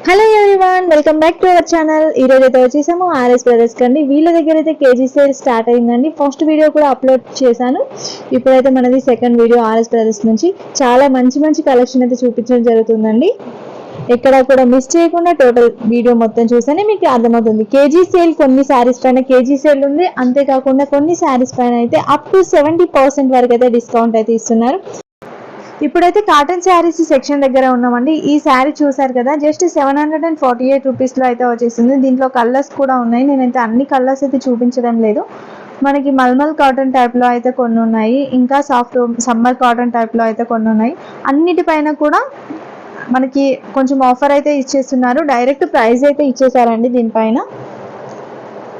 Hello everyone, welcome back to our channel. ఈ రోజు అయితే వచ్చేసాము ఆర్ఎస్ బ్రదర్స్ కండి. వీళ్ళ దగ్గర అయితే కేజీ సేల్ స్టార్ట్ అయిందండి. ఫస్ట్ వీడియో కూడా అప్లోడ్ చేశాను. ఇప్పుడైతే మనది సెకండ్ వీడియో ఆర్ఎస్ బ్రదర్స్ నుంచి. చాలా మంచి మంచి కలెక్షన్ అయితే చూపించడం జరుగుతుందండి. ఎక్కడ కూడా మిస్ చేయకుండా టోటల్ వీడియో మొత్తం చూస్తేనే మీకు అర్థమవుతుంది. కేజీ సేల్, కొన్ని శారీస్ పైన కేజీ సేల్ ఉంది. అంతేకాకుండా కొన్ని శారీస్ పైన అయితే అప్ టు 70% వరకు అయితే డిస్కౌంట్ అయితే ఇస్తున్నారు. ఇప్పుడైతే కాటన్ శారీస్ సెక్షన్ దగ్గర ఉన్నామండి. ఈ శారీ చూసారు కదా, జస్ట్ 748 రూపీస్లో అయితే వచ్చేసింది. దీంట్లో కలర్స్ కూడా ఉన్నాయి. నేనైతే అన్ని కలర్స్ అయితే చూపించడం లేదు. మనకి మల్మల్ కాటన్ టైప్లో అయితే కొన్ని ఉన్నాయి, ఇంకా సాఫ్ట్ సమ్మర్ కాటన్ టైప్లో అయితే కొన్ని ఉన్నాయి. అన్నిటిపైన కూడా మనకి కొంచెం ఆఫర్ అయితే ఇచ్చేస్తున్నారు. డైరెక్ట్ ప్రైస్ అయితే ఇచ్చేసారండి. దీనిపైన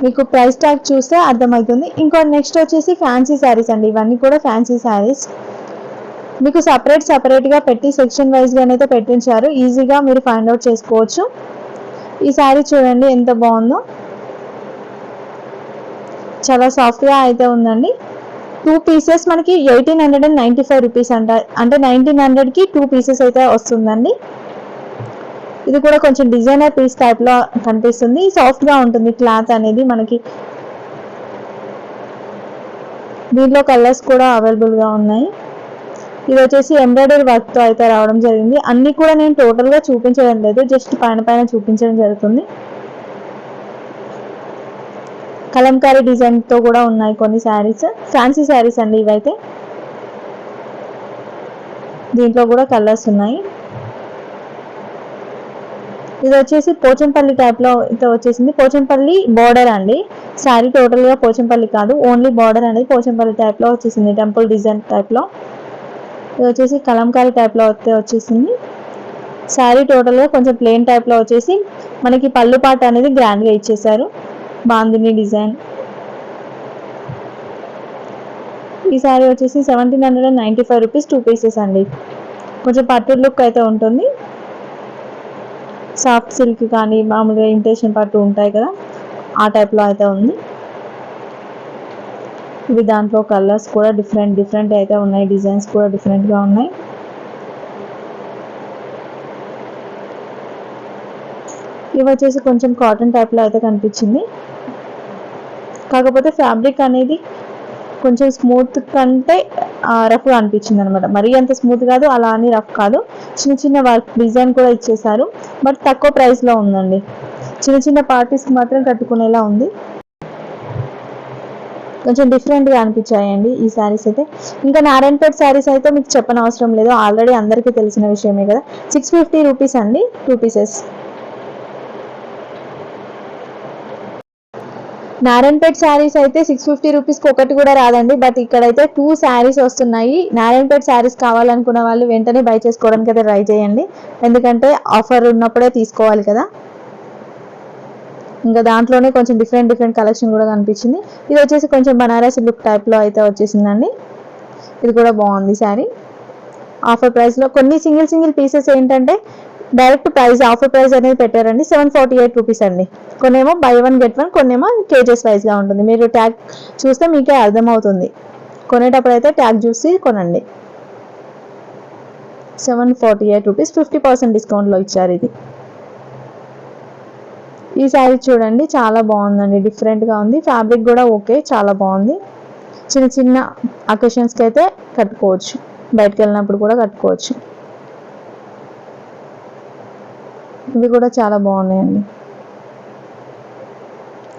మీకు ప్రైస్ ట్యాగ్ చూస్తే అర్థమవుతుంది. ఇంకో నెక్స్ట్ వచ్చేసి ఫ్యాన్సీ శారీస్ అండి. ఇవన్నీ కూడా ఫ్యాన్సీ శారీస్ మీకు సపరేట్గా పెట్టి సెక్షన్ వైజ్గానైతే పెట్టించారు. ఈజీగా మీరు ఫైండ్ అవుట్ చేసుకోవచ్చు. ఈ శారీ చూడండి ఎంత బాగుందో, చాలా సాఫ్ట్గా అయితే ఉందండి. 2 పీసెస్ మనకి 1895 రూపీస్ అంటే 1900కి 2 పీసెస్ అయితే వస్తుందండి. ఇది కూడా కొంచెం డిజైనర్ పీస్ టైప్లో కనిపిస్తుంది. సాఫ్ట్గా ఉంటుంది క్లాత్ అనేది. మనకి దీంట్లో కలర్స్ కూడా అవైలబుల్గా ఉన్నాయి. ఇది వచ్చేసి ఎంబ్రాయిడరీ వర్క్తో అయితే రావడం జరిగింది. అన్నీ కూడా నేను టోటల్గా చూపించడం లేదు, జస్ట్ పైన చూపించడం జరుగుతుంది. కలంకారీ డిజైన్తో కూడా ఉన్నాయి కొన్ని శారీస్. ఫ్యాన్సీ శారీస్ అండి ఇవైతే. దీంట్లో కూడా కలర్స్ ఉన్నాయి. ఇది వచ్చేసి పోచంపల్లి టైప్లో అయితే వచ్చేసింది. పోచంపల్లి బార్డర్ అండి. శారీ టోటల్గా పోచంపల్లి కాదు, ఓన్లీ బార్డర్ అనేది పోచంపల్లి టైప్లో వచ్చేసింది, టెంపుల్ డిజైన్ టైప్లో. ఇది వచ్చేసి కలంకారీ టైప్లో అయితే వచ్చేసింది. శారీ టోటల్గా కొంచెం ప్లెయిన్ టైప్లో వచ్చేసి మనకి పళ్ళు పాట అనేది గ్రాండ్గా ఇచ్చేసారు, బాందిని డిజైన్. ఈ శారీ వచ్చేసి 1795 రూపీస్, 2 పీసెస్ అండి. కొంచెం పట్టు లుక్ అయితే ఉంటుంది. సాఫ్ట్ సిల్క్ కానీ మామూలుగా ఇంటేషన్ పట్టు ఉంటాయి కదా, ఆ టైప్లో అయితే ఉంది. ఇవి దాంట్లో కలర్స్ కూడా డిఫరెంట్ అయితే ఉన్నాయి. డిజైన్స్ కూడా డిఫరెంట్గా ఉన్నాయి. ఇవి వచ్చేసి కొంచెం కాటన్ టైప్లో అయితే కనిపించింది. కాకపోతే ఫ్యాబ్రిక్ అనేది కొంచెం స్మూత్ కంటే రఫ్గా అనిపించింది అనమాట. మరీ అంత స్మూత్ కాదు, అలా అని రఫ్ కాదు. చిన్న వర్క్ డిజైన్ కూడా ఇచ్చేసారు. బట్ తక్కువ ప్రైస్లో ఉందండి. చిన్న పార్టీస్కి మాత్రం కట్టుకునేలా ఉంది. కొంచెం డిఫరెంట్గా అనిపించాయండి ఈ శారీస్ అయితే. ఇంకా నారాయణపేట శారీస్ అయితే మీకు చెప్పనవసరం లేదు, ఆల్రెడీ అందరికీ తెలిసిన విషయమే కదా. 650 రూపీస్ అండి, 2 పీసెస్. నారాయణపేట శారీస్ అయితే 650 రూపీస్కి ఒకటి కూడా రాదండి. బట్ ఇక్కడైతే 2 శారీస్ వస్తున్నాయి. నారాయణపేట శారీస్ కావాలనుకున్న వాళ్ళు వెంటనే బై చేసుకోవడానికి అయితే ట్రై చేయండి, ఎందుకంటే ఆఫర్ ఉన్నప్పుడే తీసుకోవాలి కదా. ఇంకా దాంట్లోనే కొంచెం డిఫరెంట్ కలెక్షన్ కూడా కనిపించింది. ఇది వచ్చేసి కొంచెం బనారసి లుక్ టైప్లో అయితే వచ్చేసిందండి. ఇది కూడా బాగుంది శారీ. ఆఫర్ ప్రైస్లో కొన్ని సింగిల్ పీసెస్ ఏంటంటే డైరెక్ట్ ప్రైస్ ఆఫర్ ప్రైస్ అనేది పెట్టారండి. 748 రూపీస్ అండి. కొన్నేమో బై 1 get 1, కొన్నేమో కేజెస్ వైజ్గా ఉంటుంది. మీరు ట్యాగ్ చూస్తే మీకే అర్థమవుతుంది. కొనేటప్పుడు అయితే ట్యాగ్ చూసి కొనండి. 748 రూపీస్, 50% డిస్కౌంట్లో ఇచ్చారు ఇది. ఈ శారీ చూడండి చాలా బాగుందండి, డిఫరెంట్గా ఉంది. ఫ్యాబ్రిక్ కూడా ఓకే, చాలా బాగుంది. చిన్న అకేషన్స్కి అయితే కట్టుకోవచ్చు, బయటకు వెళ్ళినప్పుడు కూడా కట్టుకోవచ్చు. ఇవి కూడా చాలా బాగున్నాయండి.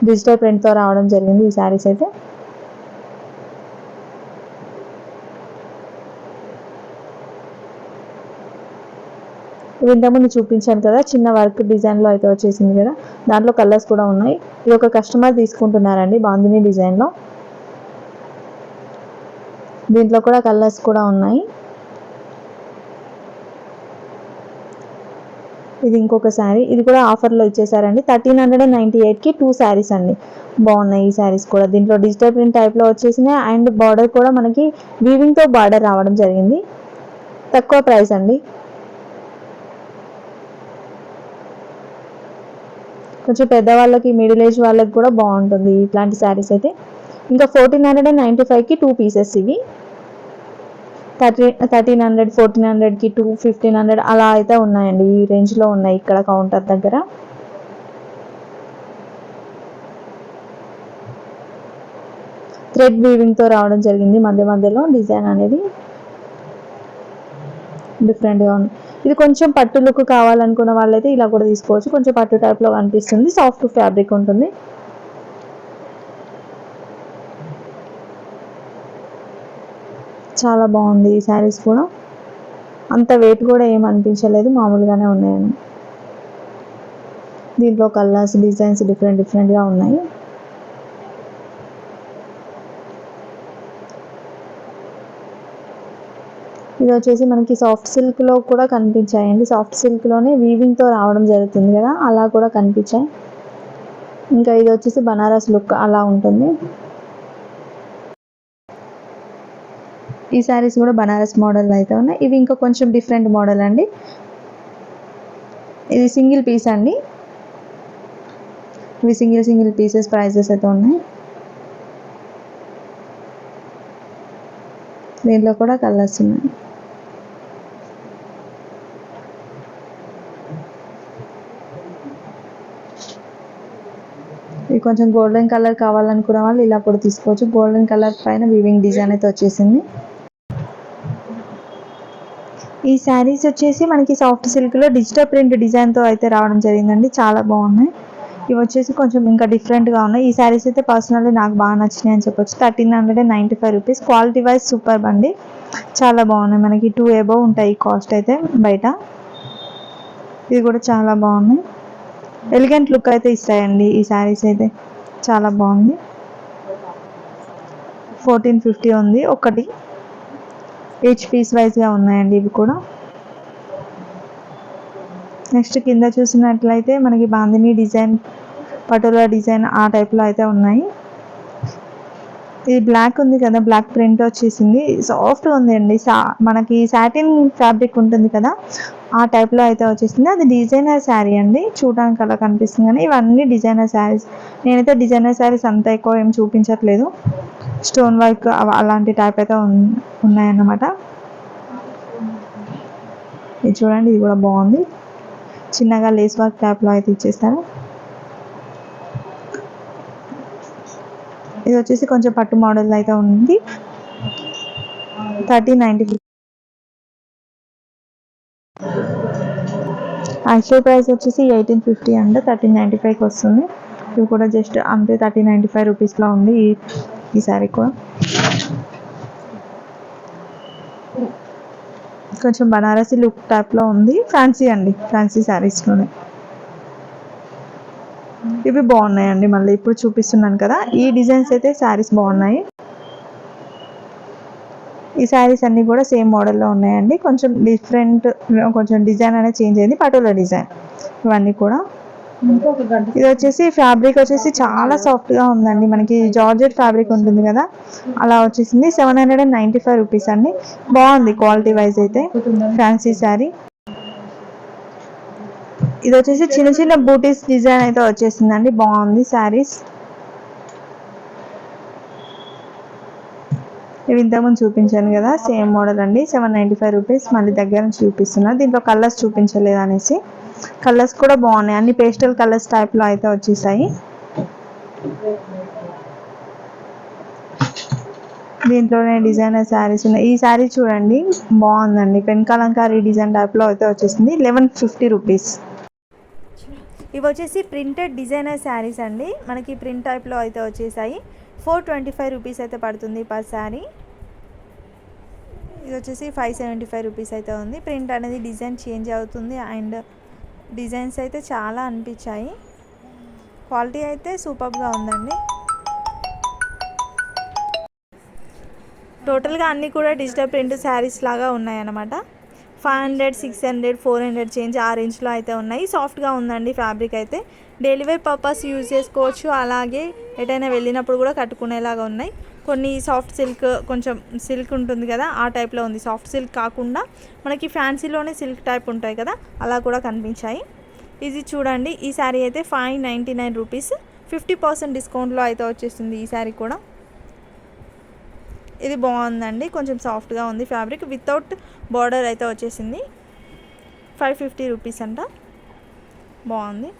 డిజిటల్ ప్రింట్తో రావడం జరిగింది ఈ శారీస్ అయితే. ఇంతకుముందు చూపించాను కదా, చిన్న వర్క్ డిజైన్లో అయితే వచ్చేసింది కదా, దాంట్లో కలర్స్ కూడా ఉన్నాయి. ఇది ఒక కస్టమర్ తీసుకుంటున్నారండి, బాందిని డిజైన్లో. దీంట్లో కూడా కలర్స్ కూడా ఉన్నాయి. ఇది ఇంకొక శారీ, ఇది కూడా ఆఫర్లో ఇచ్చేసారండి. 1398కి 2 శారీస్ అండి. బాగున్నాయి ఈ శారీస్ కూడా. దీంట్లో డిజిటల్ ప్రింట్ టైప్లో వచ్చేసినాయి. అండ్ బార్డర్ కూడా మనకి వీవింగ్తో బార్డర్ రావడం జరిగింది. తక్కువ ప్రైస్ అండి. కొంచెం పెద్దవాళ్ళకి, మిడిల్ ఏజ్ వాళ్ళకి కూడా బాగుంటుంది ఇట్లాంటి శారీస్ అయితే. ఇంకా 1495కి 2 పీసెస్ ఇవి. 1300, 1400కి 1500 అలా అయితే ఉన్నాయండి. ఈ రేంజ్లో ఉన్నాయి ఇక్కడ కౌంటర్ దగ్గర. థ్రెడ్ వీవింగ్తో రావడం జరిగింది. మధ్య మధ్యలో డిజైన్ అనేది డిఫరెంట్గా ఉంది. ఇది కొంచెం పట్టు లుక్ కావాలనుకున్న వాళ్ళైతే ఇలా కూడా తీసుకోవచ్చు. కొంచెం పట్టు టైప్లో కనిపిస్తుంది, సాఫ్ట్ ఫ్యాబ్రిక్ ఉంటుంది. చాలా బాగుంది ఈ శారీస్ కూడా. అంత వెయిట్ కూడా ఏం అనిపించలేదు, మామూలుగానే ఉన్నాయండి. దీంట్లో కలర్స్, డిజైన్స్ డిఫరెంట్గా ఉన్నాయి. ఇది వచ్చేసి మనకి సాఫ్ట్ సిల్క్లో కూడా కనిపించాయండి. సాఫ్ట్ సిల్క్లోనే వీవింగ్తో రావడం జరుగుతుంది కదా, అలా కూడా కనిపించాయి. ఇంకా ఇది వచ్చేసి బనారస్ లుక్ అలా ఉంటుంది. ఈ శారీస్ కూడా బనారస్ మోడల్ అయితే ఉన్నాయి. ఇవి ఇంకా కొంచెం డిఫరెంట్ మోడల్ అండి. ఇది సింగిల్ పీస్ అండి. ఇవి సింగిల్ పీసెస్ ప్రైజెస్ అయితే ఉన్నాయి. దీంట్లో కూడా కలర్స్ ఉన్నాయి. ఇది కొంచెం గోల్డెన్ కలర్ కావాలనుకున్న వాళ్ళు ఇలా కూడా తీసుకోవచ్చు. గోల్డెన్ కలర్ పైన వీవింగ్ డిజైన్ అయితే వచ్చేసింది. ఈ శారీస్ వచ్చేసి మనకి సాఫ్ట్ సిల్క్లో డిజిటల్ ప్రింట్ డిజైన్తో అయితే రావడం జరిగిందండి. చాలా బాగున్నాయి. ఇవి వచ్చేసి కొంచెం ఇంకా డిఫరెంట్గా ఉన్నాయి. ఈ శారీస్ అయితే పర్సనల్లీ నాకు బాగా నచ్చినాయి అని చెప్పొచ్చు. 1395 రూపీస్. క్వాలిటీ వైజ్ సూపర్ అండి, చాలా బాగున్నాయి. మనకి 2 అబోవ్ ఉంటాయి కాస్ట్ అయితే బయట. ఇది కూడా చాలా బాగున్నాయి. ఎలిగెంట్ లుక్ అయితే ఇస్తాయండి ఈ శారీస్ అయితే. చాలా బాగుంది. 1450 ఉంది ఒకటి. ఈచ్ పీస్ వైజ్గా ఉన్నాయండి ఇవి కూడా. నెక్స్ట్ కింద చూసినట్లయితే మనకి బాందిని డిజైన్, పటోలా డిజైన్ ఆ టైప్లో అయితే ఉన్నాయి. ఇది బ్లాక్ ఉంది కదా, బ్లాక్ ప్రింట్ వచ్చేసింది. సాఫ్ట్గా ఉంది అండి. మనకి సాటిన్ ఫ్యాబ్రిక్ ఉంటుంది కదా, ఆ టైప్లో అయితే వచ్చేసింది. అది డిజైనర్ శారీ అండి, చూడడానికి అలా కనిపిస్తుంది కానీ ఇవన్నీ డిజైనర్ శారీస్. నేనైతే డిజైనర్ శారీస్ అంత ఎక్కువ ఏం చూపించట్లేదు. స్టోన్ వర్క్ అలాంటి టైప్ అయితే ఉన్నాయన్నమాట. ఇది చూడండి, ఇది కూడా బాగుంది. చిన్నగా లేస్ వర్క్ టైప్లో అయితే ఇచ్చేస్తారు. ఇది వచ్చేసి కొంచెం పట్టు మోడల్ అయితే ఉంది. 1390. యాక్చువల్ ప్రైస్ వచ్చేసి 1850 అండ్ 1395కి వస్తుంది. ఇవి కూడా జస్ట్ అంతే 1395 రూపీస్లో ఉంది ఈ శారీ కూడా. కొంచెం బనారసి లుక్ టైప్లో ఉంది. ఫ్యాన్సీ అండి, ఫ్యాన్సీ శారీస్లోనే ఇవి బాగున్నాయండి. మళ్ళీ ఇప్పుడు చూపిస్తున్నాను కదా, ఈ డిజైన్స్ అయితే శారీస్ బాగున్నాయి. ఈ శారీస్ అన్నీ కూడా సేమ్ మోడల్లో ఉన్నాయండి. కొంచెం డిఫరెంట్, కొంచెం డిజైన్ అనేది చేంజ్ అయింది. పటోలా డిజైన్ ఇవన్నీ కూడా. ఇది వచ్చేసి ఫ్యాబ్రిక్ వచ్చేసి చాలా సాఫ్ట్గా ఉందండి. మనకి జార్జెట్ ఫ్యాబ్రిక్ ఉంటుంది కదా, అలా వచ్చేసింది. 795 రూపీస్ అండి. బాగుంది క్వాలిటీ వైజ్ అయితే. ఫ్యాన్సీ శారీ. ఇది వచ్చేసి చిన్న చిన్న బూటీస్ డిజైన్ అయితే వచ్చేసిందండి. బాగుంది శారీస్. ఇవి ఇంతకుముందు చూపించాను కదా, సేమ్ మోడల్ అండి. 795 రూపీస్. మళ్ళీ దగ్గర నుంచి చూపిస్తున్నా. దీంట్లో కలర్స్ చూపించలేదు అనేసి. కలర్స్ కూడా బాగున్నాయి, అన్ని పేస్టల్ కలర్స్ టైప్లో అయితే వచ్చేసాయి. దీంట్లోనే డిజైనర్ శారీస్ ఉన్నాయి. ఈ శారీ చూడండి, బాగుందండి. పెన్ కలంకారీ డిజైన్ టైప్లో అయితే వచ్చేసింది. 1150 రూపీస్. ఇవి వచ్చేసి ప్రింటెడ్ డిజైనర్ శారీస్ అండి. మనకి ప్రింట్ టైప్లో అయితే వచ్చేసాయి. 425 రూపీస్ అయితే పడుతుంది పర్ శారీ. ఇది వచ్చేసి 575 రూపీస్ అయితే ఉంది. ప్రింట్ అనేది డిజైన్ చేంజ్ అవుతుంది అండ్ డిజైన్స్ అయితే చాలా అనిపించాయి. క్వాలిటీ అయితే సూపర్గా ఉందండి. టోటల్గా అన్నీ కూడా డిజిటల్ ప్రింట్ శారీస్ లాగా ఉన్నాయన్నమాట. 500, 600, 400 చేంజ్ ఆ రేంజ్లో అయితే ఉన్నాయి. సాఫ్ట్గా ఉందండి ఫ్యాబ్రిక్ అయితే. డైలీ వేర్ పర్పస్ యూజ్ చేసుకోవచ్చు. అలాగే ఎటైనా వెళ్ళినప్పుడు కూడా కట్టుకునేలాగా ఉన్నాయి. కొన్ని సాఫ్ట్ సిల్క్, కొంచెం సిల్క్ ఉంటుంది కదా, ఆ టైప్లో ఉంది. సాఫ్ట్ సిల్క్ కాకుండా మనకి ఫ్యాన్సీలోనే సిల్క్ టైప్ ఉంటాయి కదా, అలా కూడా కనిపించాయి. ఇది చూడండి, ఈ శారీ అయితే 599 రూపీస్. 50% డిస్కౌంట్లో అయితే వచ్చేస్తుంది ఈ శారీ కూడా. ఇది బాగుందండి, కొంచెం సాఫ్ట్గా ఉంది ఫ్యాబ్రిక్. వితౌట్ బార్డర్ అయితే వచ్చేసింది. 550 రూపీస్ అంట, బాగుంది.